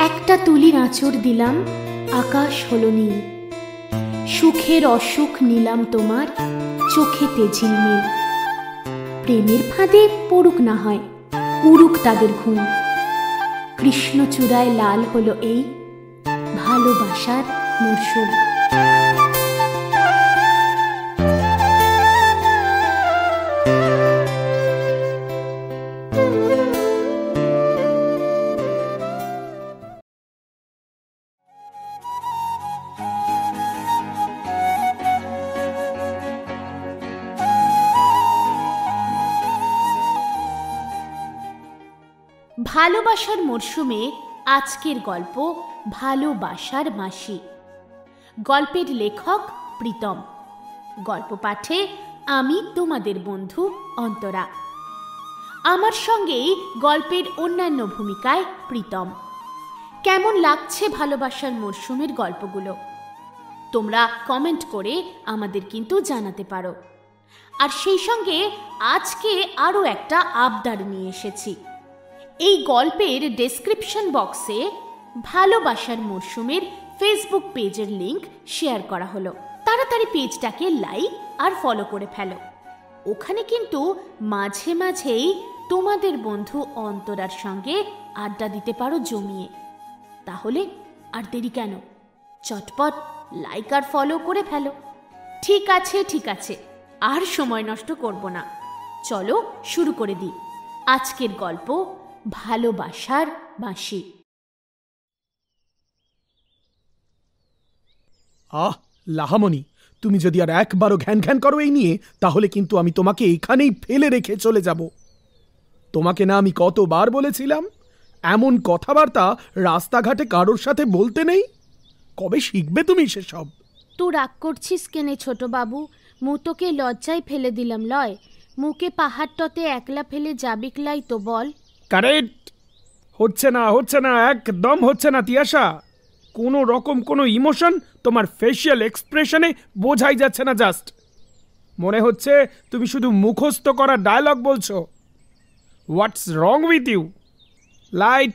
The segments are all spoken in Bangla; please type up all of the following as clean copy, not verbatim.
একটা তুলির আঁচড় দিলাম, আকাশ হলো নীল, সুখের অসুখ নিলাম তোমার চোখেতে ঝিলমিল। প্রেমের ফাঁদে পড়ুক না হয়, উড়ুক তাদের ঘুম, কৃষ্ণচূড়ায় লাল হলো এই ভালোবাসার মরশুম। ভালোবাসার মরশুমে আজকের গল্প ভালোবাসার মাসি। গল্পের লেখক প্রীতম, গল্প পাঠে আমি তোমাদের বন্ধু অন্তরা। আমার সঙ্গেই গল্পের অন্যান্য ভূমিকায় প্রীতম। কেমন লাগছে ভালোবাসার মরশুমের গল্পগুলো তোমরা কমেন্ট করে আমাদের কিন্তু জানাতে পারো। আর সেই সঙ্গে আজকে আরও একটা আবদার নিয়ে এসেছি। এই গল্পের ডেসক্রিপশন বক্সে ভালোবাসার মরশুমের ফেসবুক পেজের লিংক শেয়ার করা হলো। তাড়াতাড়ি পেজটাকে লাইক আর ফলো করে ফেলো। ওখানে কিন্তু মাঝে মাঝেই তোমাদের বন্ধু অন্তরার সঙ্গে আড্ডা দিতে পারো জমিয়ে। তাহলে আর দেরি কেন, চটপট লাইক আর ফলো করে ফেলো। ঠিক আছে, আর সময় নষ্ট করব না, চলো শুরু করে দিই আজকের গল্প ভালোবাসার মাসি। লাহামণি, তুমি যদি আর একবারও ঘ্যান ঘ্যান করো এই নিয়ে, তাহলে কিন্তু আমি তোমাকে এখানেই ফেলে রেখে চলে যাব। তোমাকে না আমি কতবার বলেছিলাম এমন কথাবার্তা রাস্তাঘাটে কারোর সাথে বলতে নেই? কবে শিখবে তুমি সেসব? তুই রাগ করছিস কেনে ছোট বাবু? মু তোকে লজ্জায় ফেলে দিলাম লয়, মুকে পাহাড়টতে একলা ফেলে যাবিকলাই তো বল। কারেক্ট। হচ্ছে না, একদম হচ্ছে না তিয়াশা। কোনো রকম কোনো ইমোশন তোমার ফেশিয়াল এক্সপ্রেশনে বোঝাই যাচ্ছে না। জাস্ট মনে হচ্ছে তুমি শুধু মুখস্থ করা ডায়লগ বলছো। হোয়াটস রং উইথ ইউ? লাইট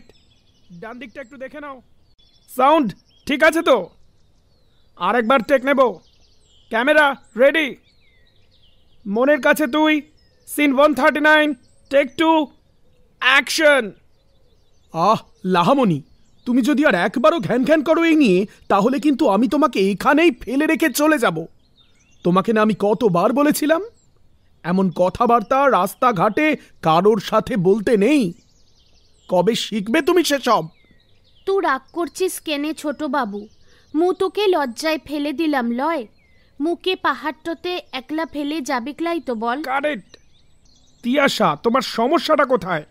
ডান দিকটা একটু দেখে নাও। সাউন্ড ঠিক আছে তো? আরেকবার টেক নেব। Camera ready. মনের কাছে তুই, সিন 139, টেক 2, অ্যাকশন। লাহামণি, তুমি যদি আর একবারও ঘ্যান ঘ্যান করো এই নিয়ে, তাহলে কিন্তু আমি তোমাকে এখানেই ফেলে রেখে চলে যাব। তোমাকে না আমি কতবার বলেছিলাম এমন কথাবার্তা রাস্তাঘাটে কারোর সাথে বলতে নেই? কবে শিখবে তুমি সেসব? তুই রাগ করছিস কেনে ছোট বাবু? মু তোকে লজ্জায় ফেলে দিলাম লয়, মুকে পাহাড়টতে একলা ফেলে যাবিকলাই তো বল। কারেক্ট। তিয়াশা, তোমার সমস্যাটা কোথায়?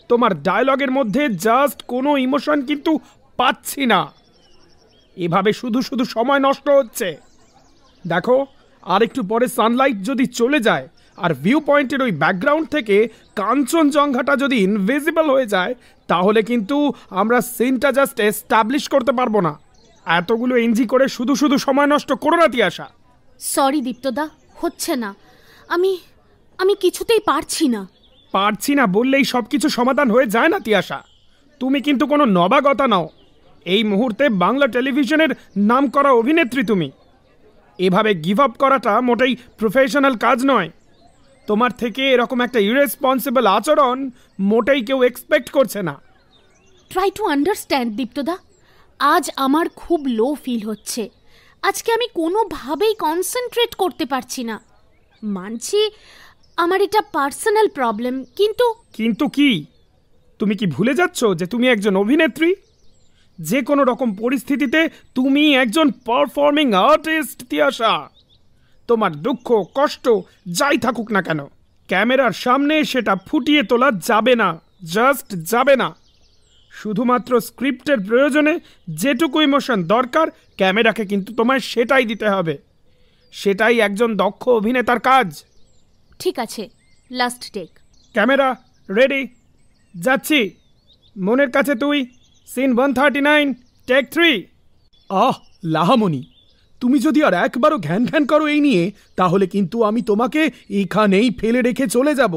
তোমার ডায়লগের মধ্যে জাস্ট কোনো ইমোশন কিন্তু পাচ্ছি না। এভাবে শুধু শুধু সময় নষ্ট হচ্ছে। দেখো, আর একটু পরে সানলাইট যদি চলে যায় আর ভিউ পয়েন্টের ওই ব্যাকগ্রাউন্ড থেকে কাঞ্চনজঙ্ঘাটা যদি ইনভিজিবল হয়ে যায়, তাহলে কিন্তু আমরা সিনটা জাস্ট এস্টাবলিশ করতে পারবো না। এতগুলো এনজি করে শুধু শুধু সময় নষ্ট করো না তিয়াশা। সরি দীপ্তদা, হচ্ছে না। আমি কিছুতেই পারছি না বললেই সব কিছু সমাধান হয়ে যায় না তিয়াশা। তুমি কিন্তু কোনো নবাগতা নাও। এই মুহূর্তে বাংলা টেলিভিশনের নামকরা অভিনেত্রী তুমি। এভাবে গিভ আপ করাটা মোটেই প্রফেশনাল কাজ নয়। তোমার থেকে এরকম একটা ইরেসপন্সিবল আচরণ মোটেই কেউ এক্সপেক্ট করছে না। ট্রাই টু আন্ডারস্ট্যান্ড দীপ্তদা। আজ আমার খুব লো ফিল হচ্ছে। আজকে আমি কোনোভাবেই কনসেন্ট্রেট করতে পারছি না। মানছি আমার এটা পার্সোনাল প্রবলেম, কিন্তু কি? তুমি কি ভুলে যাচ্ছ যে তুমি একজন অভিনেত্রী? যে কোনো রকম পরিস্থিতিতে তুমি একজন পারফর্মিং আর্টিস্ট তিয়াশা। তোমার দুঃখ কষ্ট যাই থাকুক না কেন, ক্যামেরার সামনে সেটা ফুটিয়ে তোলা যাবে না, জাস্ট যাবে না। শুধুমাত্র স্ক্রিপ্টের প্রয়োজনে যেটুকু ইমোশন দরকার, ক্যামেরাকে কিন্তু তোমায় সেটাই দিতে হবে। সেটাই একজন দক্ষ অভিনেতার কাজ। ঠিক আছে, লাস্ট টেক। ক্যামেরা রেডি, যাচ্ছি। মনের কাছে তুই, সিন 139, টেক 3। লাহামণি, তুমি যদি আর একবারও ঘ্যান ঘ্যান করো এই নিয়ে, তাহলে কিন্তু আমি তোমাকে এখানেই ফেলে রেখে চলে যাব।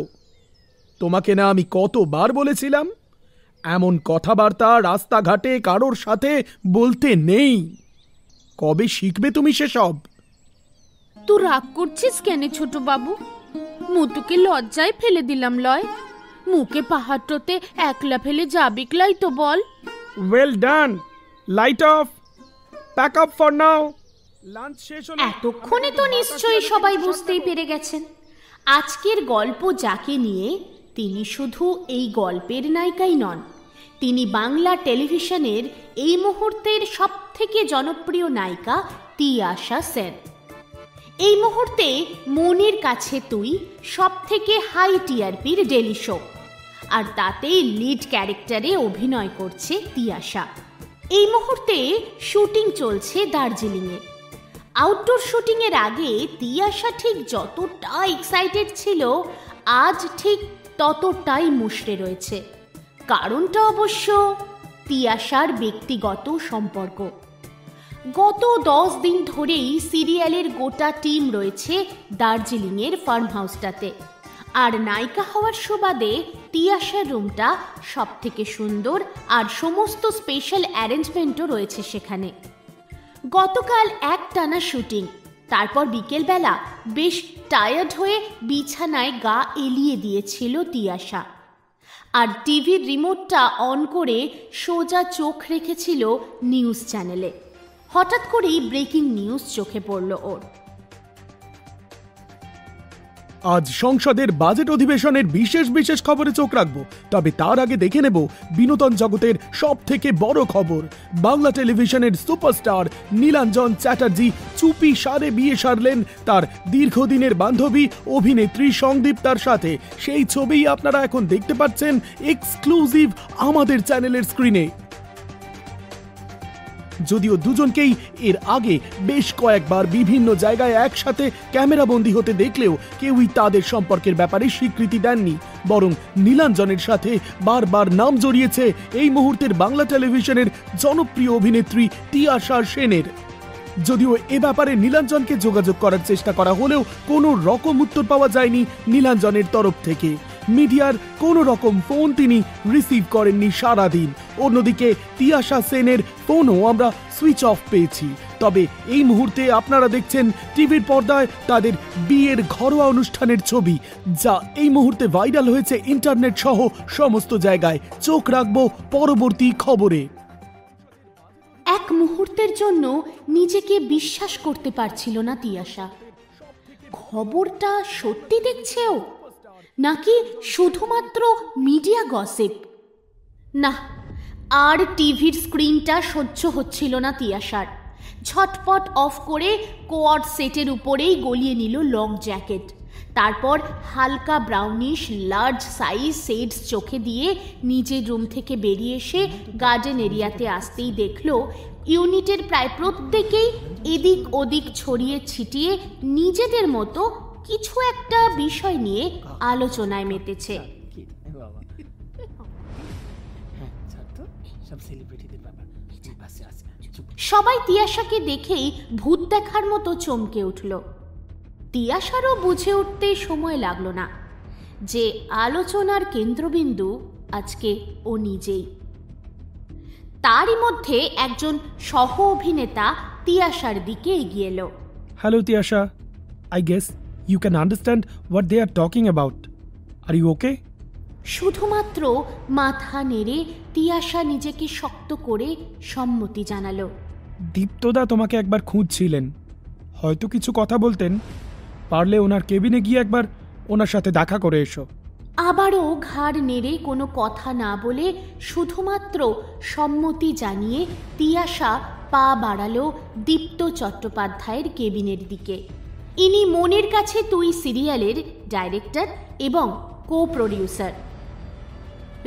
তোমাকে না আমি কতবার বলেছিলাম এমন কথাবার্তা রাস্তাঘাটে কারোর সাথে বলতে নেই। কবে শিখবে তুমি সেসব? তুই রাগ করছিস কেন ছোট বাবু? মুতুকে লজ্জায় ফেলে দিলাম লয়। মুখে পাহাড়টোতে একলা ফেলে যাবিকলাই তো বল। Well done, light off, pack up for now. Lunch শেষ হলো। এতক্ষণে তো নিশ্চয়ই সবাই বুঝতেই পেরে গেছেন আজকের গল্প যাকে নিয়ে, তিনি শুধু এই গল্পের নায়িকাই নন, তিনি বাংলা টেলিভিশনের এই মুহূর্তের সবথেকে জনপ্রিয় নায়িকা তিয়াশা সেন। এই মুহূর্তে মনের কাছে তুই সবথেকে হাই টিআরপির ডেলি শো, আর তাতেই লিড ক্যারেক্টারে অভিনয় করছে তিয়াশা। এই মুহূর্তে শুটিং চলছে দার্জিলিংয়ে। আউটডোর শুটিংয়ের আগে তিয়াশা ঠিক যতটা এক্সাইটেড ছিল, আজ ঠিক ততটাই মুষড়ে রয়েছে। কারণটা অবশ্য তিয়াশার ব্যক্তিগত সম্পর্ক। গত 10 দিন ধরেই সিরিয়ালের গোটা টিম রয়েছে দার্জিলিংয়ের ফার্ম হাউসটাতে, আর নায়িকা হওয়ার সুবাদে তিয়াশার রুমটা সব থেকে সুন্দর, আর সমস্ত স্পেশাল অ্যারেঞ্জমেন্টও রয়েছে সেখানে। গতকাল একটানা শুটিং, তারপর বিকেলবেলা বেশ টায়ার্ড হয়ে বিছানায় গা এলিয়ে দিয়েছিল তিয়াশা, আর টিভির রিমোটটা অন করে সোজা চোখ রেখেছিল নিউজ চ্যানেলে। হঠাৎ করেই ব্রেকিং নিউজ চোখে পড়ল ওর। আজ সংসদের বাজেট অধিবেশনের বিশেষ বিশেষ খবরে চোখ রাখবো, তবে তার আগে দেখে নেব বিনোদন জগতের সব থেকে বড় খবর। বাংলা টেলিভিশনের সুপারস্টার নীলাঞ্জন চ্যাটার্জি চুপি সারে বিয়ে সারলেন তার দীর্ঘদিনের বান্ধবী অভিনেত্রী সংদীপ্তার সাথে। সেই ছবিই আপনারা এখন দেখতে পাচ্ছেন এক্সক্লুসিভ আমাদের চ্যানেলের স্ক্রিনে। যদিও দুজনকেই এর আগে বেশ কয়েকবার বিভিন্ন জায়গায় একসাথে ক্যামেরাবন্দি হতে দেখলেও কেউই তাদের সম্পর্কের ব্যাপারে স্বীকৃতি দেননি, বরং নীলাঞ্জনের সাথে বারবার নাম জড়িয়েছে এই মুহূর্তের বাংলা টেলিভিশনের জনপ্রিয় অভিনেত্রী তিয়াশা সেনের। যদিও এ ব্যাপারে নীলাঞ্জনকে যোগাযোগ করার চেষ্টা করা হলেও কোনো রকম উত্তর পাওয়া যায়নি নীলাঞ্জনের তরফ থেকে। মিডিয়ার কোনো রকম ফোন তিনি রিসিভ করেননি সারাদিন। অন্যদিকে তিয়াশা সেনের ফোনও আমরা সুইচ অফ পেয়েছি। তবে এই মুহূর্তে আপনারা দেখছেন টিভির পর্দায় তাদের বিয়ের ঘরোয়া অনুষ্ঠানের ছবি, যা এই মুহূর্তে ভাইরাল হয়েছে ইন্টারনেট সহ সমস্ত জায়গায়। চোখ রাখবো পরবর্তী খবরে। এক মুহূর্তের জন্য নিজেকে বিশ্বাস করতে পারছিল না তিয়াশা। খবরটা সত্যি দেখছেও নাকি শুধুমাত্র মিডিয়া গসিপ? না, আর টিভির স্ক্রিনটা সহ্য হচ্ছিল না তিয়াশার। ঝটপট অফ করে কোয়াড সেটের উপরেই গলিয়ে নিল লং জ্যাকেট। তারপর হালকা ব্রাউনিশ লার্জ সাইজ শেডস চোখে দিয়ে নিজের রুম থেকে বেরিয়ে এসে গার্ডেন এরিয়াতে আসতেই দেখল ইউনিটের প্রায় প্রত্যেকেই এদিক ওদিক ছড়িয়ে ছিটিয়ে নিজেদের মতো কিছু একটা বিষয় নিয়ে আলোচনায় মেতেছে। সবাই তিয়াশাকে দেখেই ভূত দেখার মতো চমকে উঠল। তিয়াশারও বুঝে উঠতে সময় লাগলো না যে আলোচনার কেন্দ্রবিন্দু আজকে ও নিজেই। তারই মধ্যে একজন সহ অভিনেতা তিয়াশার দিকে এগিয়ে এলো। Hello Tiyasha, I guess you can understand what they are talking about. Are you okay? শুধুমাত্র মাথা নেড়ে তিয়াশা নিজেকে শক্ত করে সম্মতি জানালো। দীপ্তদা তোমাকে একবার খুঁজছিলেন, হয়তো কিছু কথা বলতেন, পারলে ওনার কেবিনে গিয়ে একবার ওনার সাথে দেখা করে এসো। আবারও ঘাড় নেড়ে কোনো কথা না বলে শুধুমাত্র সম্মতি জানিয়ে তিয়াশা পা বাড়ালো দীপ্ত চট্টোপাধ্যায়ের কেবিনের দিকে। ইনি মনের কাছে তুই সিরিয়ালের ডাইরেক্টর এবং কো প্রডিউসার।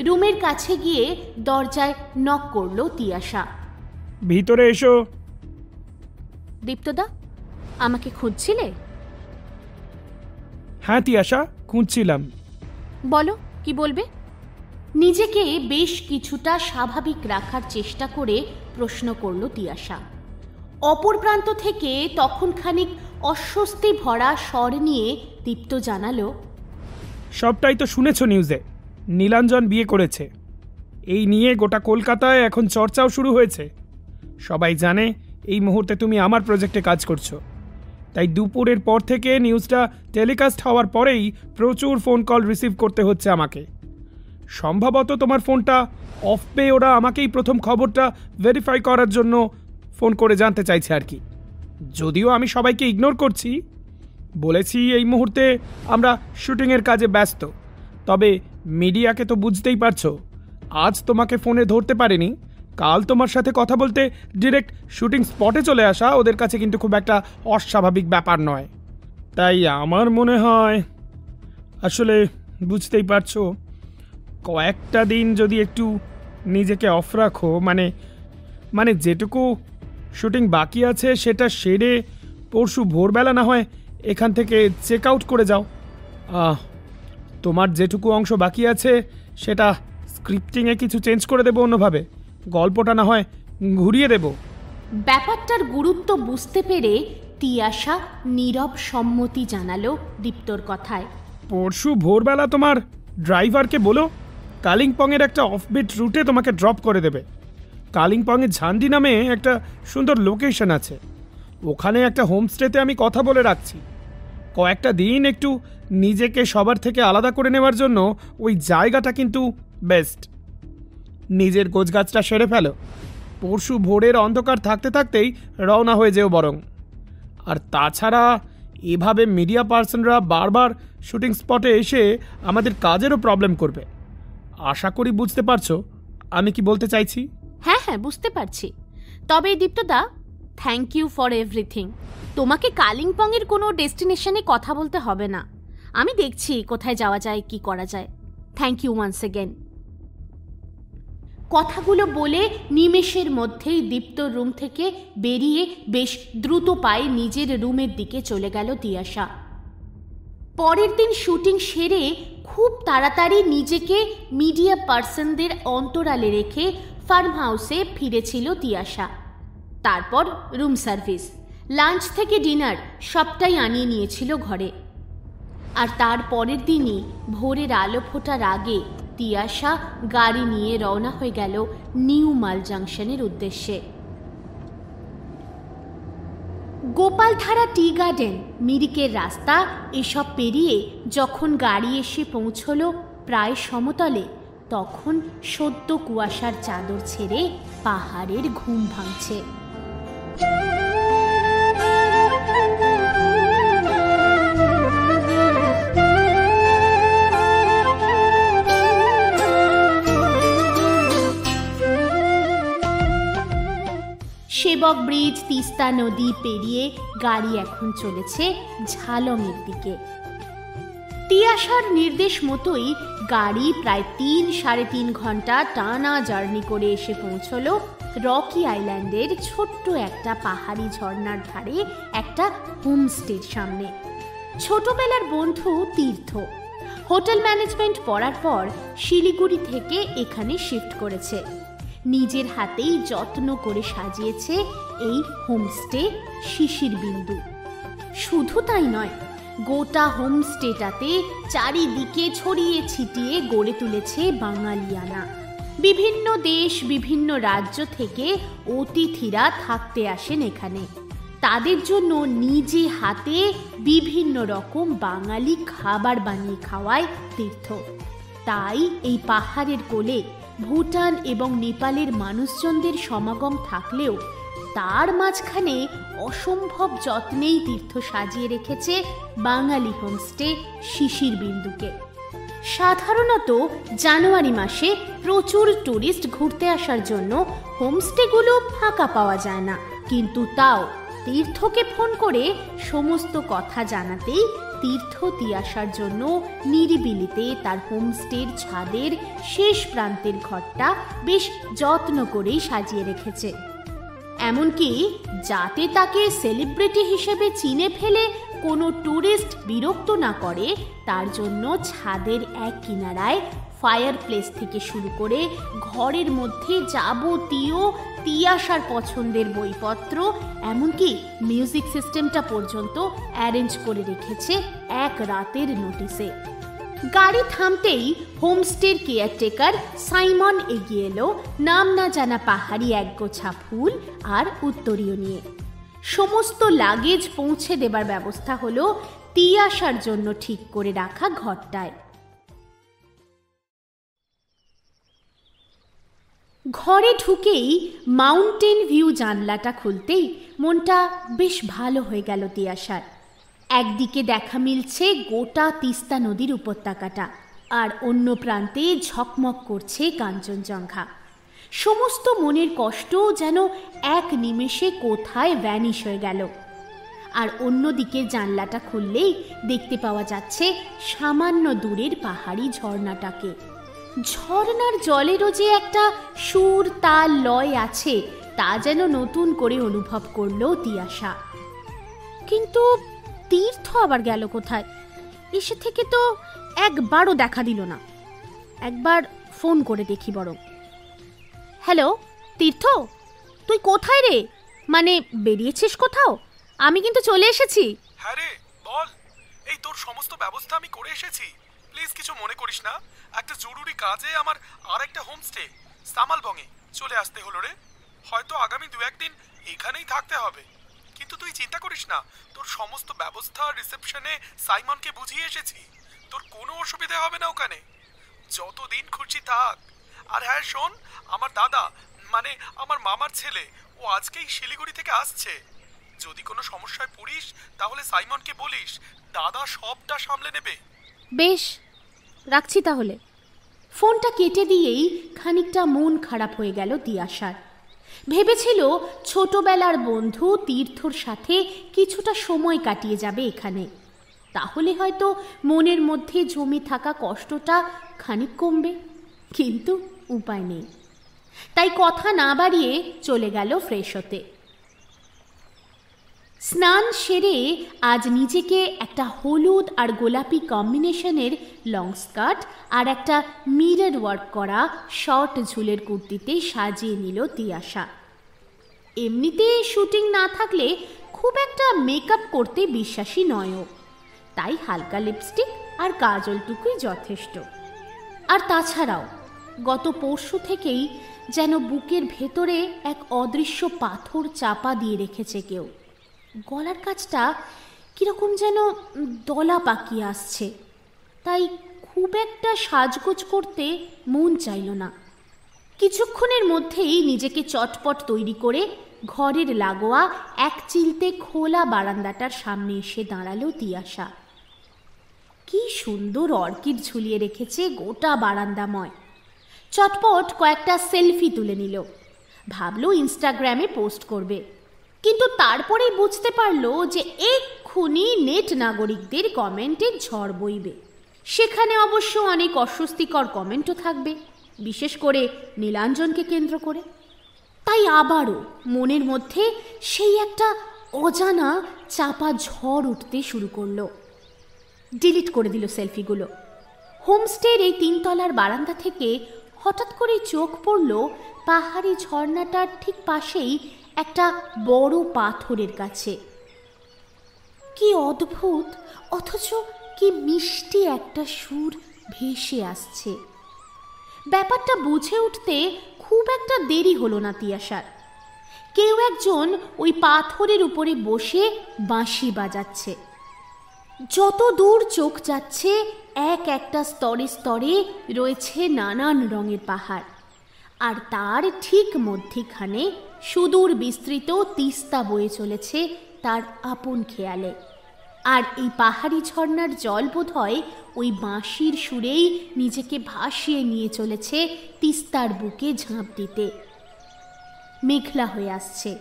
রুমের কাছে গিয়ে দরজায় নক করলো তিয়াশা। ভিতরে এসো। দীপ্তদা, আমাকে খুঁজছিলে? হ্যাঁ তিয়াশা, খুঁজছিলাম। বলো, কি বলবে? নিজেকে বেশ কিছুটা স্বাভাবিক রাখার চেষ্টা করে প্রশ্ন করল তিয়াশা। অপর প্রান্ত থেকে তখন খানিক অস্বস্তি ভরা স্বর নিয়ে দীপ্ত জানালো, সবটাই তো শুনেছ নিউজে, নীলাঞ্জন বিয়ে করেছে। এই নিয়ে গোটা কলকাতায় এখন চর্চাও শুরু হয়েছে। সবাই জানে এই মুহূর্তে তুমি আমার প্রজেক্টে কাজ করছো, তাই দুপুরের পর থেকে নিউজটা টেলিকাস্ট হওয়ার পরেই প্রচুর ফোন কল রিসিভ করতে হচ্ছে আমাকে। সম্ভবত তোমার ফোনটা অফ পেয়ে ওরা আমাকেই প্রথম খবরটা ভেরিফাই করার জন্য ফোন করে জানতে চাইছে আর কি। যদিও আমি সবাইকে ইগনোর করছি, বলেছি এই মুহূর্তে আমরা শুটিংয়ের কাজে ব্যস্ত। তবে মিডিয়াকে তো বুঝতেই পারছো, আজ তোমাকে ফোনে ধরতে পারেনি, কাল তোমার সাথে কথা বলতে ডিরেক্ট শুটিং স্পটে চলে আসা ওদের কাছে কিন্তু খুব একটা অস্বাভাবিক ব্যাপার নয়। তাই আমার মনে হয়, আসলে বুঝতেই পারছো, কয়েকটা দিন যদি একটু নিজেকে অফ রাখো, মানে যেটুকু শুটিং বাকি আছে সেটা সেরে পরশু ভোরবেলা না হয় এখান থেকে চেক আউট করে যাও। তোমার যেটুকু অংশ বাকি আছে সেটা স্ক্রিপ্টিংয়ে কিছু চেঞ্জ করে দেবো, অন্যভাবে গল্পটা না হয় ঘুরিয়ে দেব। ব্যাপারটার গুরুত্ব বুঝতে পেরে তিয়াশা নীরব সম্মতি জানালো দীপ্তর কথায়। পরশু ভোরবেলা তোমার ড্রাইভারকে বলো কালিম্পংয়ের একটা অফবিট রুটে তোমাকে ড্রপ করে দেবে। কালিম্পংয়ে ঝান্ডি নামে একটা সুন্দর লোকেশন আছে, ওখানে একটা হোমস্টেতে আমি কথা বলে রাখছি। কয়েকটা দিন একটু নিজেকে সবার থেকে আলাদা করে নেওয়ার জন্য ওই জায়গাটা কিন্তু বেস্ট। নিজের গোছগাছটা সেরে ফেলো, পরশু ভোরের অন্ধকার থাকতে থাকতেই রওনা হয়ে যেও বরং। আর তাছাড়া এভাবে মিডিয়া পার্সনরা বারবার শুটিং স্পটে এসে আমাদের কাজেরও প্রবলেম করবে। আশা করি বুঝতে পারছো আমি কি বলতে চাইছি। হ্যাঁ হ্যাঁ, বুঝতে পারছি। তবে দীপ্তদা, থ্যাংক ইউ ফর এভরিথিং। তোমাকে কালিম্পংয়ের কোনো ডেস্টিনেশনে কথা বলতে হবে না, আমি দেখছি কোথায় যাওয়া যায়, কি করা যায়। Thank you once again. কথাগুলো বলে নিমেষের মধ্যেই দীপ্তর রুম থেকে বেরিয়ে বেশ দ্রুত পায়ে নিজের রুমের দিকে চলে গেল তিয়াশা। পরের দিন শুটিং সেরে খুব তাড়াতাড়ি নিজেকে মিডিয়া পার্সনদের অন্তরালে রেখে ফার্ম হাউসে ফিরেছিল তিয়াশা। তারপর রুম সার্ভিস, লাঞ্চ থেকে ডিনার সবটাই আনিয়ে নিয়েছিল ঘরে। আর তার পরের দিনই ভোরের আলো ফোটার আগে তিয়াশা গাড়ি নিয়ে রওনা হয়ে গেল নিউ মাল জাংশনের উদ্দেশ্যে। গোপালধারা টি গার্ডেন, মিরিকের রাস্তা এসব পেরিয়ে যখন গাড়ি এসে পৌঁছল প্রায় সমতলে, তখন সদ্য কুয়াশার চাদর ছেড়ে পাহাড়ের ঘুম ভাঙছে। সেবক ব্রিজ, তিস্তা নদী পেরিয়ে গাড়ি এখন চলেছে ঝালংয়ের দিকে। তিয়াশার নির্দেশ মতোই গাড়ি প্রায় 3-3.5 ঘন্টা টানা জার্নি করে এসে পৌঁছল রকি আইল্যান্ডের ছোট্ট একটা পাহাড়ি ঝর্ণার ধারে একটা হোমস্টের সামনে। ছোটবেলার বন্ধু তীর্থ হোটেল ম্যানেজমেন্ট পড়ার পর শিলিগুড়ি থেকে এখানে শিফট করেছে। নিজের হাতেই যত্ন করে সাজিয়েছে এই হোমস্টে শিশির বিন্দু। শুধু তাই নয়, গোটা হোমস্টেটাতে চারিদিকে ছড়িয়ে ছিটিয়ে গড়ে তুলেছে বাঙালিয়ানা। বিভিন্ন দেশ, বিভিন্ন রাজ্য থেকে অতিথিরা থাকতে আসেন এখানে। তাদের জন্য নিজে হাতে বিভিন্ন রকম বাঙালি খাবার বানিয়ে খাওয়ায় তীর্থ। তাই এই পাহাড়ের কোলে ভুটান এবং নেপালের মানুষজনদের সমাগম থাকলেও তার মাঝখানে অসম্ভব যত্নেই তীর্থ সাজিয়ে রেখেছে বাঙালি হোমস্টে শিশির বিন্দুকে। সাধারণত জানুয়ারি মাসে প্রচুর টুরিস্ট ঘুরতে আসার জন্য হোমস্টেগুলো ফাঁকা পাওয়া যায় না, কিন্তু তাও তীর্থকে ফোন করে সমস্ত কথা জানাতেই তীর্থ তিয়াশার জন্য নিরিবিলিতে তার হোমস্টের ছাদের শেষ প্রান্তের ঘরটা বেশ যত্ন করেই সাজিয়ে রেখেছে। এমনকি যাতে তাকে সেলিব্রিটি হিসেবে চিনে ফেলে কোনো ট্যুরিস্ট বিরক্ত না করে, তার জন্য ছাদের এক কিনারায় ফায়ার প্লেস থেকে শুরু করে ঘরের মধ্যে যাবতীয় তিয়াশার পছন্দের বইপত্র, এমনকি মিউজিক সিস্টেমটা পর্যন্ত অ্যারেঞ্জ করে রেখেছে এক রাতের নোটিসে। গাড়ি থামতেই হোমস্টের কেয়ারটেকার সাইমন এগিয়ে এলো নাম না জানা পাহাড়ি একগোছা ফুল আর উত্তরীয় নিয়ে। সমস্ত লাগেজ পৌঁছে দেবার ব্যবস্থা হলো তিয়াশার জন্য ঠিক করে রাখা ঘরটায়। ঘরে ঢুকেই মাউন্টেন ভিউ জানলাটা খুলতেই মনটা বেশ ভালো হয়ে গেল তিয়াশার। একদিকে দেখা মিলছে গোটা তিস্তা নদীর উপত্যকাটা, আর অন্য প্রান্তে ঝকমক করছে কাঞ্চনজঙ্ঘা। সমস্ত মনের কষ্ট যেন এক নিমেষে কোথায় ভ্যানিশ হয়ে গেল। আর অন্যদিকে জানলাটা খুললেই দেখতে পাওয়া যাচ্ছে সামান্য দূরের পাহাড়ি ঝর্ণাটাকে। ঝর্ণার জলেরও যে একটা সুর তাল লয় আছে তা যেন নতুন করে অনুভব করল তিয়াশা। কিন্তু তীর্থ আবার গেল কোথায়? এসে থেকে তো একবারও দেখা দিল না। একবার ফোন করে দেখি বরং। হ্যালো তীর্থ, তুই কোথায় রে? মানে বেরিয়েছিস কোথাও? আমি কিন্তু চলে এসেছি। হ্যাঁ রে বল, এই তোর সমস্ত ব্যবস্থা আমি করে এসেছি। প্লিজ কিছু মনে করিস না, একটা জরুরি কাজে আমার আর একটা হোমস্টে সামালবঙ্গে চলে আসতে হলো রে। হয়তো আগামী 2-1 দিন এখানেই থাকতে হবে, কিন্তু তুই চিন্তা করিস না, তোর সমস্ত ব্যবস্থা রিসেপশনে সাইমনকে বুঝিয়ে এসেছি। তোর কোনো অসুবিধা হবে না ওখানে, যতদিন খুশি থাক। আর হ্যাঁ শোন, আমার দাদা মানে আমার মামার ছেলে ও আজকেই শিলিগুড়ি থেকে আসছে। যদি কোনো সমস্যায় পড়িস তাহলে সাইমনকে বলিস, দাদা সবটা সামলে নেবে। বেশ, রাখছি তাহলে। ফোনটা কেটে দিয়েই খানিকটা মন খারাপ হয়ে গেল তিয়াশার। ভেবেছিল ছোটবেলার বন্ধু তীর্থর সাথে কিছুটা সময় কাটিয়ে যাবে এখানে, তাহলে হয়তো মনের মধ্যে জমে থাকা কষ্টটা খানিক কমবে। কিন্তু উপায় নেই, তাই কথা না বাড়িয়ে চলে গেল ফ্রেশ হতে। স্নান সেরে আজ নিজেকে একটা হলুদ আর গোলাপি কম্বিনেশনের লং স্কার্ট আর একটা মিরর ওয়ার্ক করা শর্ট ঝুলের কুর্তিতে সাজিয়ে নিল তিয়াশা। এমনিতে শুটিং না থাকলে খুব একটা মেকআপ করতে বিশ্বাসী নয়ও, তাই হালকা লিপস্টিক আর কাজলটুকুই যথেষ্ট। আর তাছাড়াও গত পরশু থেকেই যেন বুকের ভেতরে এক অদৃশ্য পাথর চাপা দিয়ে রেখেছে কেউ। গলার কাছটা কিরকম যেন দলা পাকিয়ে আসছে, তাই খুব একটা সাজগোজ করতে মন চাইল না। কিছুক্ষণের মধ্যেই নিজেকে চটপট তৈরি করে ঘরের লাগোয়া এক চিলতে খোলা বারান্দাটার সামনে এসে দাঁড়ালো তিয়াশা। কি সুন্দর অর্কিড ঝুলিয়ে রেখেছে গোটা বারান্দাময়। চটপট কয়েকটা সেলফি তুলে নিল, ভাবলো ইনস্টাগ্রামে পোস্ট করবে। কিন্তু তারপরেই বুঝতে পারলো যে এক্ষুনি নেট নাগরিকদের কমেন্টের ঝড় বইবে। সেখানে অবশ্য অনেক অস্বস্তিকর কমেন্টও থাকবে, বিশেষ করে নীলাঞ্জনকে কেন্দ্র করে। তাই আবারও মনের মধ্যে সেই একটা অজানা চাপা ঝড় উঠতে শুরু করলো। ডিলিট করে দিল সেলফিগুলো। হোমস্টের এই 3 তলার বারান্দা থেকে হঠাৎ করে চোখ পড়ল পাহাড়ি ঝর্ণাটার ঠিক পাশেই একটা বড় পাথরের কাছে। কি অদ্ভুত অথচ কি মিষ্টি একটা সুর ভেসে আসছে। ব্যাপারটা বুঝে উঠতে খুব একটা দেরি হলো না তিয়াশার। কেউ একজন ওই পাথরের উপরে বসে বাঁশি বাজাচ্ছে। যত দূর চোখ যাচ্ছে এক একটা স্তরে স্তরে রয়েছে নানান রঙের পাহাড়, আর তার ঠিক মধ্যিখানে সুদূর বিস্তৃত তিস্তা বয়ে চলেছে তার আপন খেয়ালে। আর এই পাহাড়ি ঝর্ণার জল বোধহয় ওই বাঁশির সুরেই নিজেকে ভাসিয়ে নিয়ে চলেছে তিস্তার বুকে ঝাঁপ দিতে। মেঘলা হয়ে আসছে।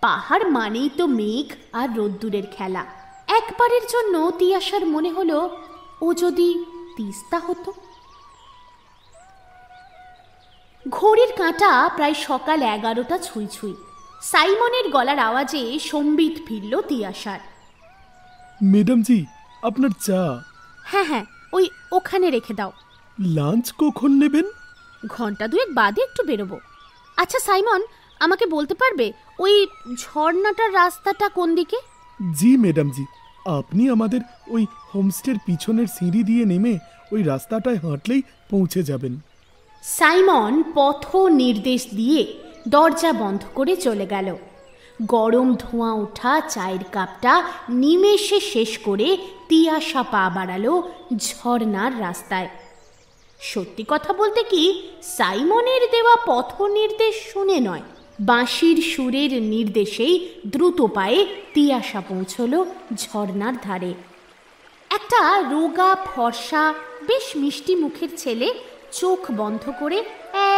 পাহাড় মানেই তো মেঘ আর রোদ্দুরের খেলা। একবারের জন্য তিয়াশার মনে হলো ও যদি তিস্তা হতো। ঘড়ির কাঁটা প্রায় সকাল 11টা ছুঁই ছুঁই। সাইমনের গলার আওয়াজে সম্বিত ফিরল তিয়াশার। ম্যাডাম জি, আপনার চা। হ্যাঁ হ্যাঁ, ওই ওখানে রেখে দাও। লাঞ্চ কখন নেবেন? ঘন্টা 2 বাদে একটু বেরোবো। আচ্ছা সাইমন, আমাকে বলতে পারবে ওই ঝর্ণাটার রাস্তাটা কোন দিকে? জি ম্যাডাম জি, আপনি আমাদের ওই হোমস্টের পিছনের সিঁড়ি দিয়ে নেমে ওই রাস্তাটায় হাঁটলেই পৌঁছে যাবেন। সাইমন পথ নির্দেশ দিয়ে দরজা বন্ধ করে চলে গেল। গরম ধোঁয়া ওঠা চায়ের কাপটা নিমেষে শেষ করে তিয়াশা পা বাড়ালো ঝর্ণার রাস্তায়। সত্যি কথা বলতে কি, সাইমনের দেওয়া পথ নির্দেশ শুনে নয়, বাঁশির সুরের নির্দেশেই দ্রুত পায়ে তিয়াশা পৌঁছল ঝর্ণার ধারে। একটা রোগা ফর্সা বেশ মিষ্টি মুখের ছেলে চোখ বন্ধ করে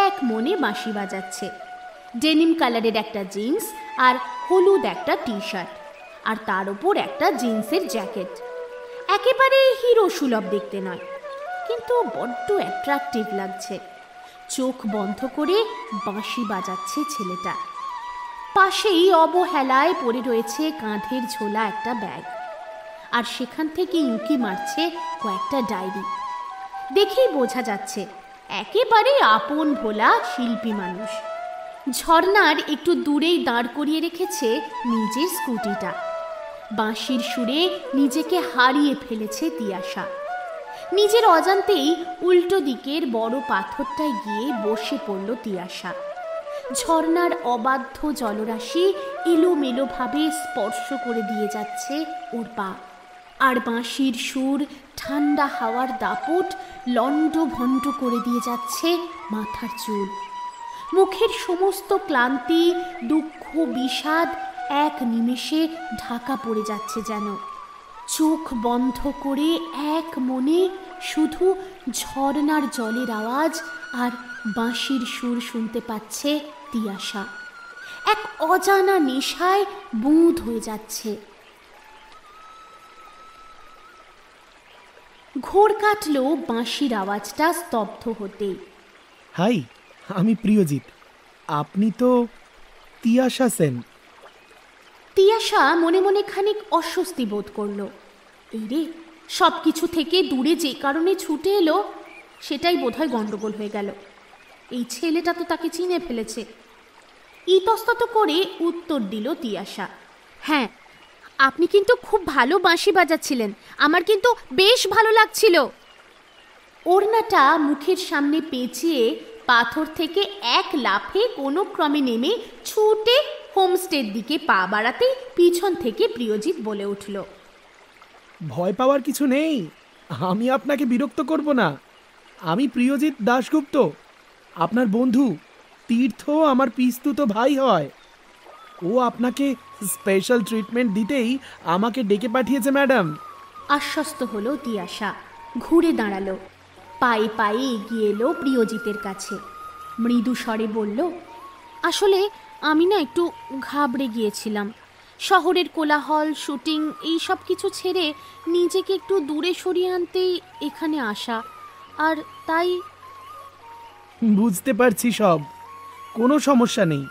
এক মনে বাঁশি বাজাচ্ছে। ডেনিম কালারের একটা জিন্স আর হলুদ একটা টি শার্ট, আর তার ওপর একটা জিন্সের জ্যাকেট। একেবারে হিরো সুলভ দেখতে নয়, কিন্তু বড্ড অ্যাট্রাকটিভ লাগছে। চোখ বন্ধ করে বাঁশি বাজাচ্ছে ছেলেটা। পাশেই অবহেলায় পড়ে রয়েছে কাঁধের ঝোলা একটা ব্যাগ, আর সেখান থেকে উঁকি মারছে কয়েকটা ডায়েরি। দেখেই বোঝা যাচ্ছে একেবারে আপন ভোলা শিল্পী মানুষ। ঝর্ণার একটু দূরেই দাঁড় করিয়ে রেখেছে নিজের স্কুটিটা। বাঁশির সুরে নিজেকে হারিয়ে ফেলেছে তিয়াশা। নিজের অজান্তেই উল্টো দিকের বড় পাথরটায় গিয়ে বসে পড়ল তিয়াশা। ঝর্ণার অবাধ্য জলরাশি এলোমেলোভাবে স্পর্শ করে দিয়ে যাচ্ছে ওর পা, আর বাঁশির সুর ঠান্ডা হাওয়ার দাপট লণ্ডভণ্ড করে দিয়ে যাচ্ছে মাথার চুল। মুখের সমস্ত ক্লান্তি, দুঃখ, বিষাদ এক নিমেষে ঢাকা পড়ে যাচ্ছে যেন। চোখ বন্ধ করে এক মনে শুধু ঝর্ণার জলের আওয়াজ আর বাঁশির সুর শুনতে পাচ্ছে তিয়াশা। এক অজানা নেশায় বুঁদ হয়ে যাচ্ছে। ঘোর কাটল বাঁশির আওয়াজটা স্তব্ধ হতেই। হাই, আমি প্রিয়জিৎ। আপনি তো তিয়াশা সেন। তিয়াশা মনে মনে খানিক অস্বস্তি বোধ করল। এই রে, সব কিছু থেকে দূরে যে কারণে ছুটে এলো সেটাই বোধহয় গন্ডগোল হয়ে গেল। এই ছেলেটা তো তাকে চিনে ফেলেছে। ইতস্তত করে উত্তর দিল তিয়াশা, হ্যাঁ, আপনি কিন্তু খুব ভালো বাঁশি বাজাচ্ছিলেন, আমার কিন্তু বেশ ভালো লাগছিল। ওড়নাটা মুখের সামনে পেঁচিয়ে পাথর থেকে এক লাফে কোনো ক্রমে নেমে ছুটে হোমস্টের দিকে পা বাড়াতেই পিছন থেকে প্রিয়জিৎ বলে উঠল, ভয় পাওয়ার কিছু নেই, আমি আপনাকে বিরক্ত করব না। আমি প্রিয়জিৎ দাশগুপ্ত, আপনার বন্ধু। তীর্থ আমার পিস্তুত ভাই হয়। ও আপনাকে স্পেশাল ট্রিটমেন্ট দিতেই আমাকে ডেকে পাঠিয়েছে ম্যাডাম। আশ্বস্ত হলো তিয়াশা। ঘুরে দাঁড়ালো, পায়ে পায়ে এগিয়ে এলো প্রিয়জিতের কাছে। মৃদু স্বরে বলল, আসলে আমি না একটু ঘাবড়ে গিয়েছিলাম। শহরের কোলাহল, শুটিং, এই সব কিছু ছেড়ে নিজেকে একটু দূরে সরিয়ে আনতেই এখানে আসা, আর তাই। বুঝতে পারছি সব, কোনো সমস্যা নেই।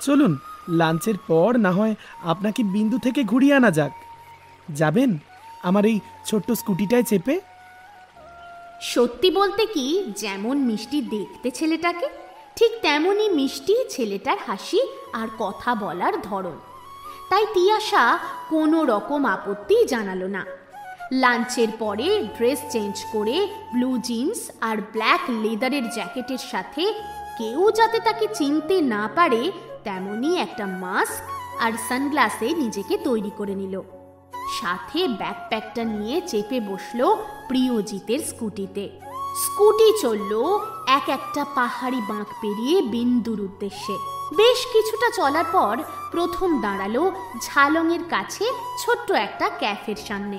চলুন, লাঞ্চের পর না হয় আপনাকে বিন্দু থেকে ঘুরিয়ে আনা যাক। যাবেন আমার এই ছোট্ট স্কুটিটায় চেপে? সত্যি বলতে কি, যেমন মিষ্টি দেখতে ছেলেটাকে, ঠিক তেমনই মিষ্টি ছেলেটার হাসি আর কথা বলার ধরন। তাই তিয়াশা কোনো রকম আপত্তি জানালো না। লাঞ্চের পরে ড্রেস চেঞ্জ করে ব্লু জিন্স আর ব্ল্যাক লেদারের জ্যাকেটের সাথে কেউ যাতে তাকে চিনতে না পারে তেমনই একটা মাস্ক আর সানগ্লাসে নিজেকে তৈরি করে নিল। সাথে ব্যাকপ্যাকটা নিয়ে চেপে বসলো প্রিয়জিতের স্কুটিতে। স্কুটি চলল এক একটা পাহাড়ি বাঁক পেরিয়ে বিন্দুর উদ্দেশ্যে। বেশ কিছুটা চলার পর প্রথম দাঁড়ালো ঝালংয়ের কাছে ছোট্ট একটা ক্যাফের সামনে।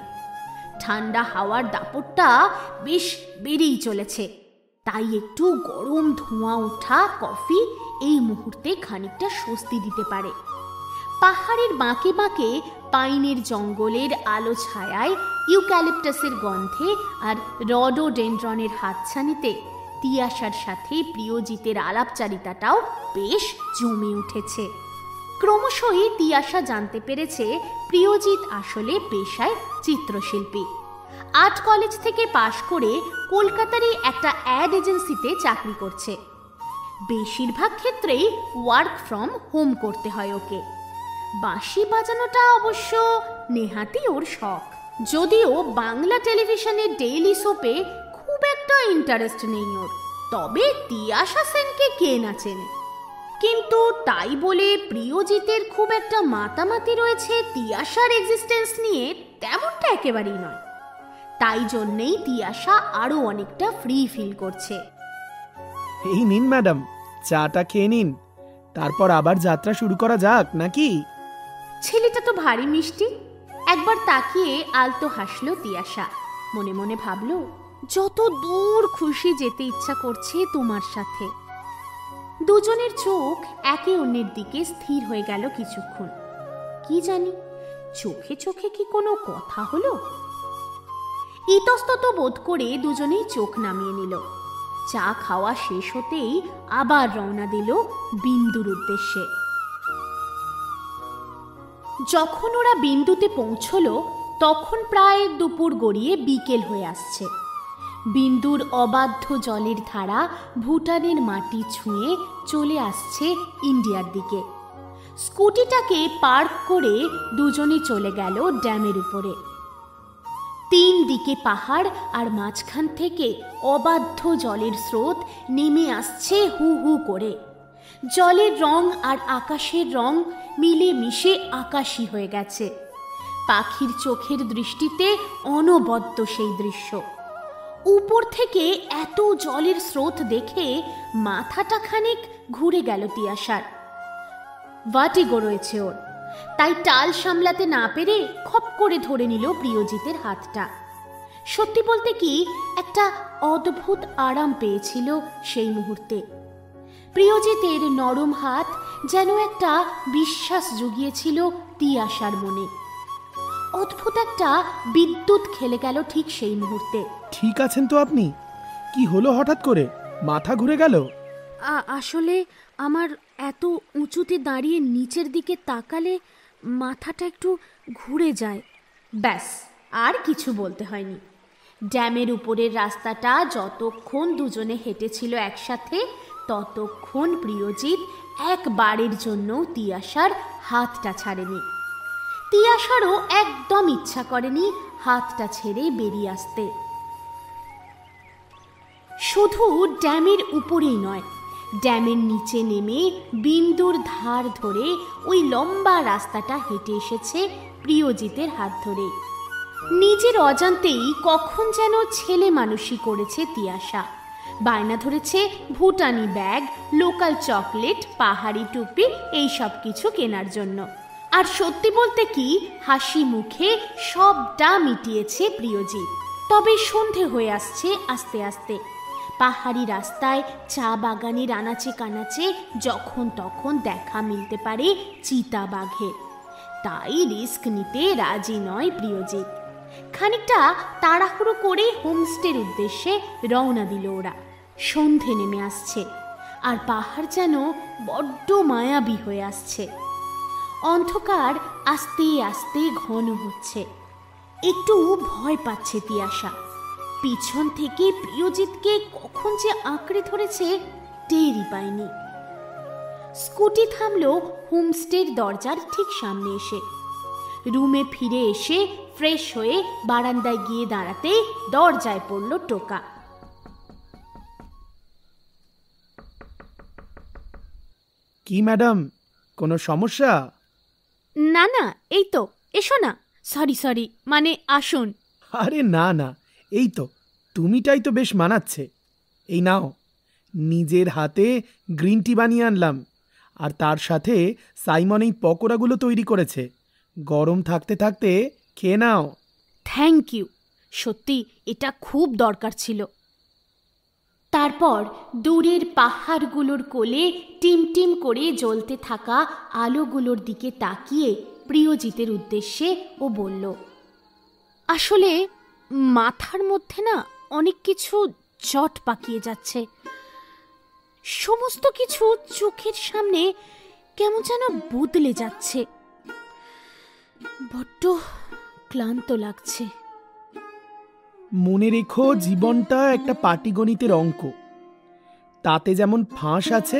ঠান্ডা হাওয়ার দাপটটা বেশ বেড়েই চলেছে, তাই একটু গরম ধোঁয়া ওঠা কফি এই মুহূর্তে খানিকটা স্বস্তি দিতে পারে। পাহাড়ের বাঁকে বাঁকে পাইনের জঙ্গলের আলো ছায়ায়, ইউক্যালিপটাসের গন্ধে আর রডোডেনড্রনের হাতছানিতে তিয়াশার সাথে প্রিয়জিতের আলাপচারিতাটাও বেশ জমে উঠেছে। ক্রমশই তিয়াশা জানতে পেরেছে প্রিয়জিৎ আসলে পেশায় চিত্রশিল্পী। আর্ট কলেজ থেকে পাশ করে কলকাতারই একটা অ্যাড এজেন্সিতে চাকরি করছে। বেশিরভাগ ক্ষেত্রেই ওয়ার্ক ফ্রম হোম করতে হয় ওকে। বাঁশি বাজানোটা অবশ্য নেহাতি ওর শখ। যদিও বাংলা টেলিভিশনের ডেইলি সোপে খুব একটা ইন্টারেস্ট নেই ওর, তবে তিয়াশা সেনকে কে না চেনে। কিন্তু তাই বলে প্রিয়জিতের খুব একটা মাতামাতি রয়েছে তিয়াশার এক্সিস্টেন্স নিয়ে তেমনটা একেবারেই নয়। তাই জন্যেই তিয়াশা আরো অনেকটা ফ্রি ফিল করছে। এই নিন ম্যাডাম, চাটা খেয়ে নিন, তারপর আবার যাত্রা শুরু করা যাক নাকি? ছেলেটা তো ভারী মিষ্টি। একবার তাকিয়ে আলতো হাসলো তিয়াশা, মনে মনে ভাবলো যত দূর খুশি যেতে ইচ্ছা করছে তোমার সাথে। দুজনের চোখ একে অন্যের দিকে স্থির হয়ে গেল কিছুক্ষণ। কি জানি চোখে চোখে কি কোনো কথা হলো? ইতস্তত বোধ করে দুজনেই চোখ নামিয়ে নিল। চা খাওয়া শেষ হতেই আবার রওনা দিল বিন্দুর উদ্দেশ্যে। যখন ওরা বিন্দুতে পৌঁছলো তখন প্রায় দুপুর গড়িয়ে বিকেল হয়ে আসছে। বিন্দুর অবাধ্য জলের ধারা ভুটানের মাটি ছুঁয়ে চলে আসছে ইন্ডিয়ার দিকে। স্কুটিটাকে পার্ক করে দুজনে চলে গেল ড্যামের উপরে। তিন দিকে পাহাড় আর মাঝখান থেকে অবাধ্য জলের স্রোত নেমে আসছে হু হু করে। জলের রং আর আকাশের রং মিলে মিশে আকাশী হয়ে গেছে। পাখির চোখের দৃষ্টিতে অনবদ্য সেই দৃশ্য। উপর থেকে এত জলের স্রোত দেখে মাথাটা খানিক ঘুরে গেল তিয়াশার। ভার্টিগো রয়েছে ওর, তাই টাল সামলাতে না পেরে খপ করে ধরে নিল প্রিয়জিতের হাতটা। সত্যি বলতে কি একটা অদ্ভুত আরাম পেয়েছিল সেই মুহূর্তে। প্রিয়জিতের নরম হাত যেন একটা বিশ্বাস জুগিয়েছিল তিয়াশার মনে। অদ্ভুত একটা বিদ্যুৎ খেলে গেল ঠিক সেই মুহূর্তে। ঠিক আছেন তো আপনি? কি হলো হঠাৎ করে, মাথা ঘুরে গেল? আসলে আমার এত উঁচুতে দাঁড়িয়ে নিচের দিকে তাকালে মাথাটা একটু ঘুরে যায়। ব্যাস, আর কিছু বলতে হয়নি। ড্যামের উপরের রাস্তাটা যতক্ষণ দুজনে হেঁটেছিল একসাথে, ততক্ষণ প্রিয়জিৎ একবারের জন্য তিয়াশার হাতটা ছাড়েনি। তিয়াশারও একদম ইচ্ছা করেনি হাতটা ছেড়ে বেরিয়ে আসতে। শুধু ড্যামের উপরেই নয়, ড্যামের নিচে নেমে বিন্দুর ধার ধরে ওই লম্বা রাস্তাটা হেঁটে এসেছে প্রিয়জিতের হাত ধরে। নিজের অজান্তেই কখন যেন ছেলে মানুষই করেছে তিয়াশা। বায়না ধরেছে ভুটানি ব্যাগ, লোকাল চকলেট, পাহাড়ি টুপি, এই সব কিছু কেনার জন্য। আর সত্যি বলতে কি হাসি মুখে সবটা মিটিয়েছে প্রিয়জিৎ। তবে সন্ধে হয়ে আসছে আস্তে আস্তে। পাহাড়ি রাস্তায় চা বাগানের আনাচে কানাচে যখন তখন দেখা মিলতে পারে চিতা বাঘের, তাই রিস্ক নিতে রাজি নয় প্রিয়জিৎ। খানিকটা তাড়াহুড়ো করে হোমস্টের উদ্দেশ্যে রওনা দিল ওরা। সন্ধে নেমে আসছে আর পাহাড় যেন বড্ড মায়াবী হয়ে আসছে। অন্ধকার আস্তে আস্তে ঘন হচ্ছে। একটু ভয় পাচ্ছে তিয়াশা। পিছন থেকে প্রিয়জিৎকে কখন যে আঁকড়ে ধরেছে টেরই পায়নি। স্কুটি থামলো হোমস্টের দরজার ঠিক সামনে এসে। রুমে ফিরে এসে ফ্রেশ হয়ে বারান্দায় গিয়ে দাঁড়াতে দরজায় পড়ল টোকা। কি ম্যাডাম, কোনো সমস্যা? না না, এই তো, এসো না। সরি, মানে আসুন। আরে না না, এই তো, তুমিটাই তো বেশ মানাচ্ছে। এই নাও, নিজের হাতে গ্রিন টি বানিয়ে আনলাম, আর তার সাথে সাইমন এই পকোড়াগুলো তৈরি করেছে। গরম থাকতে থাকতে খেয়ে নাও। থ্যাংক ইউ, সত্যি এটা খুব দরকার ছিল। তারপর দূরের পাহাড়গুলোর কোলে টিমটিম করে জ্বলতে থাকা আলোগুলোর দিকে তাকিয়ে প্রিয়জিতের উদ্দেশ্যে ও বলল, আসলে মাথার মধ্যে না অনেক কিছু জট পাকিয়ে যাচ্ছে। সমস্ত কিছু চোখের সামনে কেমন যেন বদলে যাচ্ছে। বড্ড ক্লান্ত লাগছে। মনে রেখো, জীবনটা একটা পাটিগণিতের অঙ্ক। তাতে যেমন ফাঁস আছে,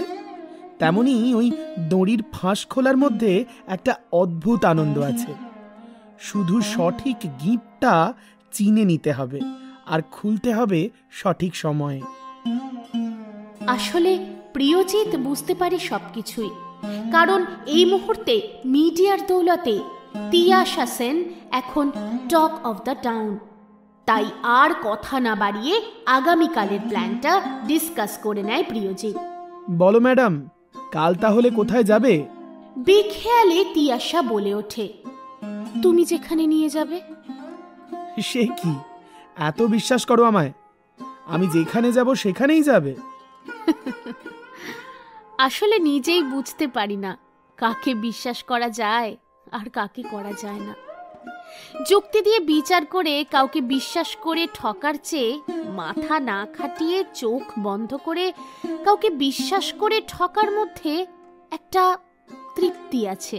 তেমনি ওই দড়ির ফাঁস খোলার মধ্যে একটা অদ্ভুত আনন্দ আছে। শুধু সঠিক গিঁটটা চিনে নিতে হবে আর খুলতে হবে সঠিক সময়ে। আসলে প্রিয়জিৎ বুঝতে পারে সবকিছুই, কারণ এই মুহূর্তে মিডিয়ার দৌলতে তিয়াশা সেন এখন টক অফ দ্য টাউন। তাই আর কথা না বাড়িয়ে আগামীকালের প্ল্যানটা ডিসকাস করে নেয় প্রিয়জিৎ। বলো ম্যাডাম, কাল তাহলে কোথায় যাবে? বেখেয়ালে তিয়াশা বলে ওঠে, তুমি যেখানে নিয়ে যাবে। সে কি, এত বিশ্বাস করো আমায়? আমি যেখানে যাব সেখানেই যাবে? আসলে নিজেই বুঝতে পারি না কাকে বিশ্বাস করা যায় আর কাকে করা যায় না। যুক্তি দিয়ে বিচার করে কাউকে বিশ্বাস করে ঠকার চেয়ে মাথা না খাটিয়ে চোখ বন্ধ করে কাউকে বিশ্বাস করে ঠকার মধ্যে একটা তৃপ্তি আছে।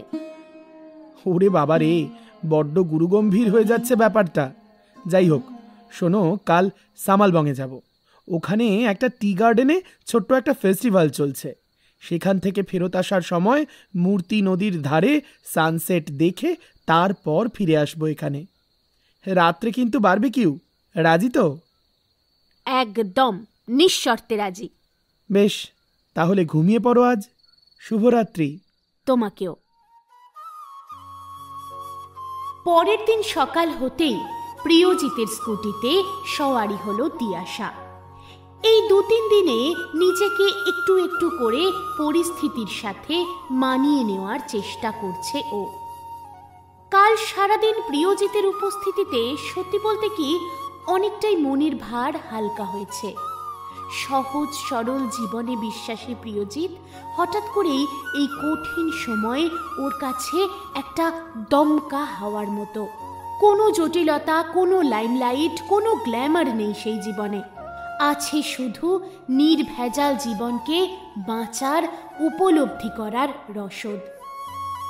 ওরে বাবা রে, বড্ড গুরুগম্ভীর হয়ে যাচ্ছে ব্যাপারটা। যাই হোক, শোনো, কাল সামালবঙ্গে যাব। ওখানে একটা টি গার্ডেনে ছোট্ট একটা ফেস্টিভ্যাল চলছে। সেখান থেকে ফেরত আসার সময় মূর্তি নদীর ধারে সানসেট দেখে তারপর ফিরে আসবো এখানে। রাত্রে কিন্তু বারবিকিউ, রাজি তো? একদম নিঃশর্তে রাজি। বেশ, তাহলে ঘুমিয়ে পড়ো আজ। শুভরাত্রি। তোমাকেও। পরের দিন সকাল হতেই প্রিয়জিতের স্কুটিতে সওয়ারি হলো তিয়াশা। এই 2-3 দিনে নিজেকে একটু একটু করে পরিস্থিতির সাথে মানিয়ে নেওয়ার চেষ্টা করছে ও। কাল সারাদিন প্রিয়জিতের উপস্থিতিতে সত্যি বলতে কি অনেকটাই মনের ভার হালকা হয়েছে। সহজ সরল জীবনে বিশ্বাসী প্রিয়জিৎ হঠাৎ করেই এই কঠিন সময়ে ওর কাছে একটা দমকা হাওয়ার মতো। কোনো জটিলতা, কোনো লাইমলাইট, কোনো গ্ল্যামার নেই সেই জীবনে। আছে শুধু নির্ভেজাল জীবনকে বাঁচার, উপলব্ধি করার রসদ।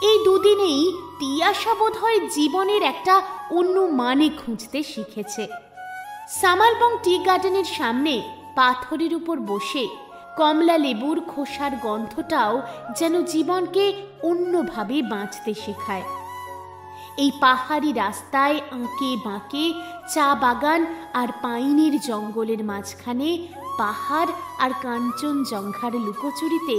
এই 2 দিনেই তিয়াশা বোধহয় জীবনের একটা অন্য মানে খুঁজতে শিখেছে। সামালবং টি গার্ডেনের সামনে পাথরের উপর বসে কমলা লেবুর খোসার গন্ধটাও যেন জীবনকে অন্যভাবে বাঁচতে শেখায়। এই পাহাড়ি রাস্তায় আঁকে বাঁকে চা বাগান আর পাইনের জঙ্গলের মাঝখানে পাহাড় আর কাঞ্চনজঙ্ঘার লুকোচুরিতে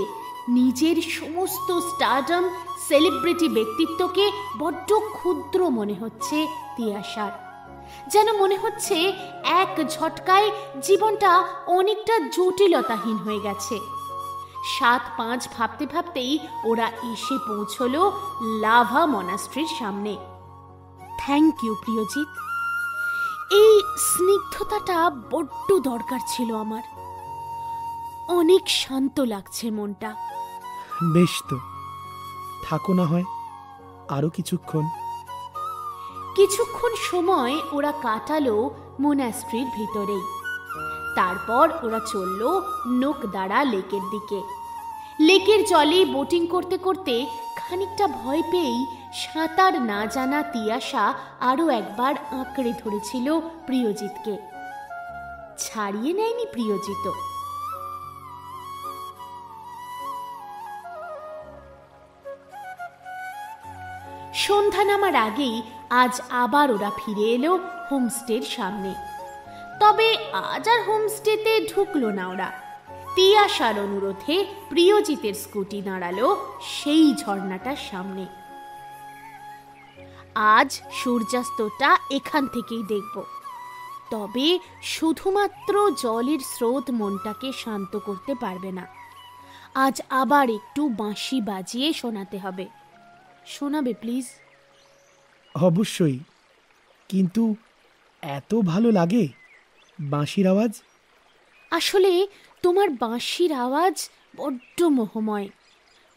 নিজের সমস্ত স্টারডম, সেলিব্রিটি ব্যক্তিত্বকে বড্ড ক্ষুদ্র মনে হচ্ছে তিয়াশার। যেন মনে হচ্ছে এক ঝটকায় জীবনটা অনেকটা জটিলতাহীন হয়ে গেছে। 7-5 ভাবতে ভাবতেই ওরা এসে পৌঁছলো লাভা মনাস্ট্রির সামনে। থ্যাংক ইউ প্রিয়জিৎ, এই স্নিগ্ধতাটা বড্ড দরকার ছিল আমার। অনেক শান্ত লাগছে মনটা। বেশ তো, থাকো না হয় আরো কিছুক্ষণ। কিছুক্ষণ সময় ওরা কাটালো মোনাস্ট্রির ভিতরেই। তারপর ওরা চলল নোকদারা লেকের দিকে। লেকের জলে বোটিং করতে করতে খানিকটা ভয় পেয়েই সাঁতার না জানা তিয়াশা আরো একবার আঁকড়ে ধরেছিল প্রিয়জিৎকে। ছাড়িয়ে নেয়নি প্রিয়জিৎ। সন্ধ্যা নামার আগেই আজ আবার ওরা ফিরে এলো হোমস্টের সামনে। তবে আজ আর হোমস্টেতে ঢুকলো না ওরা। তিয়াশার অনুরোধে প্রিয়জিতের স্কুটি দাঁড়ালো সেই ঝর্ণাটার সামনে। আজ সূর্যাস্তটা এখান থেকেই দেখব। তবে শুধুমাত্র জলের স্রোত মনটাকে শান্ত করতে পারবে না। আজ আবার একটু বাঁশি বাজিয়ে শোনাতে হবে। শোনাবে প্লিজ? অবশ্যই, কিন্তু এত ভালো লাগে বাঁশির আওয়াজ। আসলে তোমার বাঁশির আওয়াজ বড্ড মোহময়,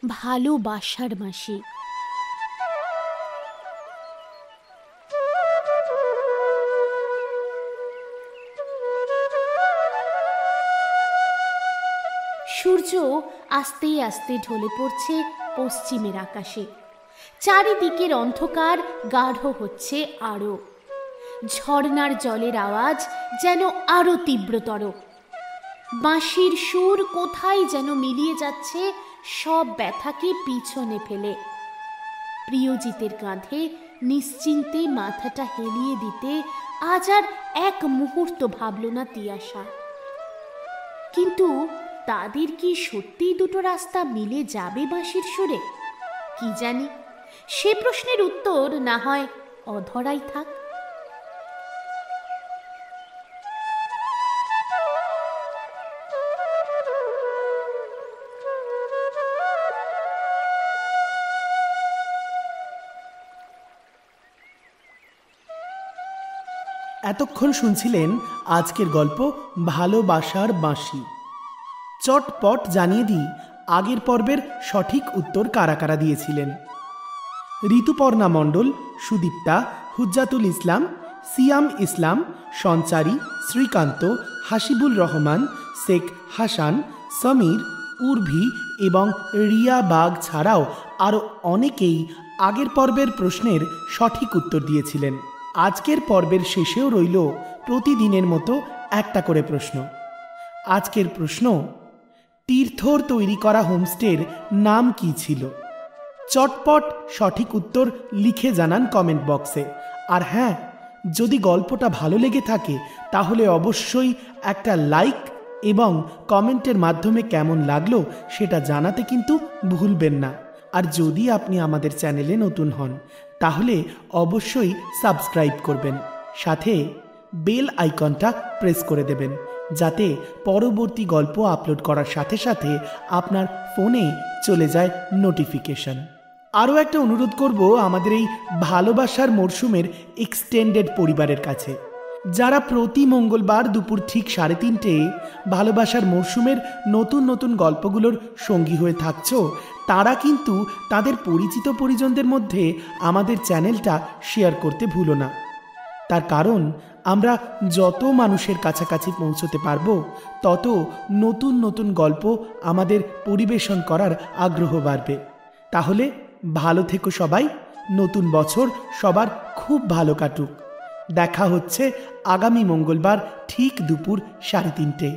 ভালোবাসার বাঁশি। সূর্য আস্তে আস্তে ঢলে পড়ছে পশ্চিমের আকাশে। চারিদিকের অন্ধকার গাঢ় হচ্ছে আরো। ঝর্ণার জলের আওয়াজ যেন আরো তীব্রতর। বাঁশির সুর কোথায় যেন মিলিয়ে যাচ্ছে সব ব্যথাকে পিছনে ফেলে। প্রিয়জিতের কাঁধে নিশ্চিন্তে মাথাটা হেলিয়ে দিতে আজ আর এক মুহূর্ত ভাবল না তিয়াশা। কিন্তু তাদের কি সত্যিই দুটো রাস্তা মিলে যাবে বাঁশির সুরে? কি জানি, সে প্রশ্নের উত্তর না হয় অধরাই থাক। এতক্ষণ শুনছিলেন আজকের গল্প ভালোবাসার বাঁশি। চটপট জানিয়ে দিই আগের পর্বের সঠিক উত্তর কারা কারা দিয়েছিলেন। ঋতুপর্ণা মণ্ডল, সুদীপ্তা, হুজ্জাতুল ইসলাম, সিয়াম ইসলাম, সঞ্চারী, শ্রীকান্ত, হাসিবুল রহমান, শেখ হাসান, সমীর, উর্ভি এবং রিয়া বাগ ছাড়াও আরও অনেকেই আগের পর্বের প্রশ্নের সঠিক উত্তর দিয়েছিলেন। আজকের পর্বের শেষেও রইল প্রতিদিনের মতো একটা করে প্রশ্ন। আজকের প্রশ্ন, তীর্থর তৈরি করা হোমস্টের নাম কি ছিল? চটপট সঠিক উত্তর লিখে জানান কমেন্ট বক্সে। আর হ্যাঁ, যদি গল্পটা ভালো লেগে থাকে তাহলে অবশ্যই একটা লাইক এবং কমেন্টের মাধ্যমে কেমন লাগলো সেটা জানাতে কিন্তু ভুলবেন না। আর যদি আপনি আমাদের চ্যানেলে নতুন হন তাহলে অবশ্যই সাবস্ক্রাইব করবেন, সাথে বেল আইকনটা প্রেস করে দেবেন যাতে পরবর্তী গল্প আপলোড করার সাথে সাথে আপনার ফোনে চলে যায় নোটিফিকেশন। আরও একটা অনুরোধ করব আমাদের এই ভালোবাসার মরশুমের এক্সটেন্ডেড পরিবারের কাছে, যারা প্রতি মঙ্গলবার দুপুর ঠিক 3:30 ভালোবাসার মরশুমের নতুন নতুন গল্পগুলোর সঙ্গী হয়ে থাকছো, তারা কিন্তু তাদের পরিচিত পরিজনদের মধ্যে আমাদের চ্যানেলটা শেয়ার করতে ভুলো না। তার কারণ আমরা যত মানুষের কাছাকাছি পৌঁছতে পারবো তত নতুন নতুন গল্প আমাদের পরিবেশন করার আগ্রহ বাড়বে। তাহলে ভালো থেকো সবাই, নতুন বছর সবার খুব ভালো কাটুক। দেখা হচ্ছে আগামী মঙ্গলবার ঠিক দুপুর 3:30।